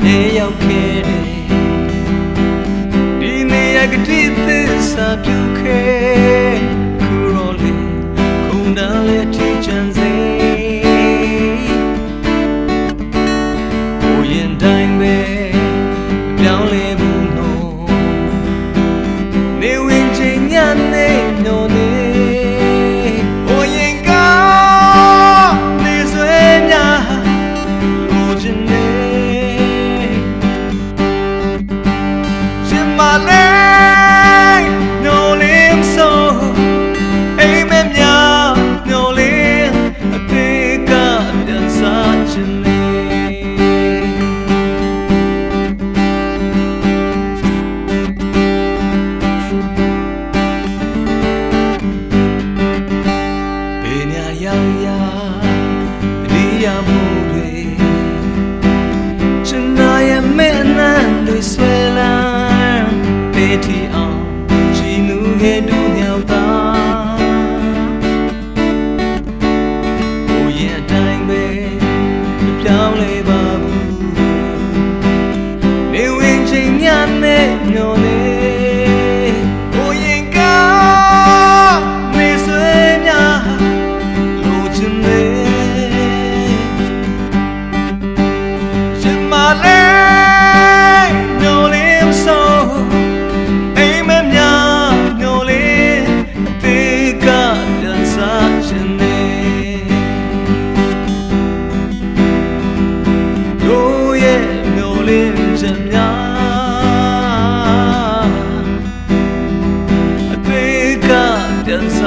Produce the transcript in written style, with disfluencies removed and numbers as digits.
နေရောက်ခဲ့တယ်ဒီနေရာကတိသစ္စာပြုခဲ့ခုတော့လေခုန်တန်းလေထီချမ်းစေဘိုးရင်တိုင်းပဲပြောင်းလဲဘူးလို့နေဝင်ချိန်ညနေနော်နေဘိုးရင်ကနေဆွေးများလိုချင်နေရှင်မလေးညိုလင်းဆိုအိမ်မမြညိုလင်းအသေးကပြန်စားချင်နေရောက်ရဒီရမှုတွေချင်နာရဲ့မဲ့နန်းတွေဆွဲလန်းပေတီအောင်ချီနူးခဲ့တူမြောက်တာဘိုးရဲ့အတိုင်းပဲပြောင်းလဲပါဘူးနေဝင်ချိန်ညနဲ့ညော်နေပြန်စ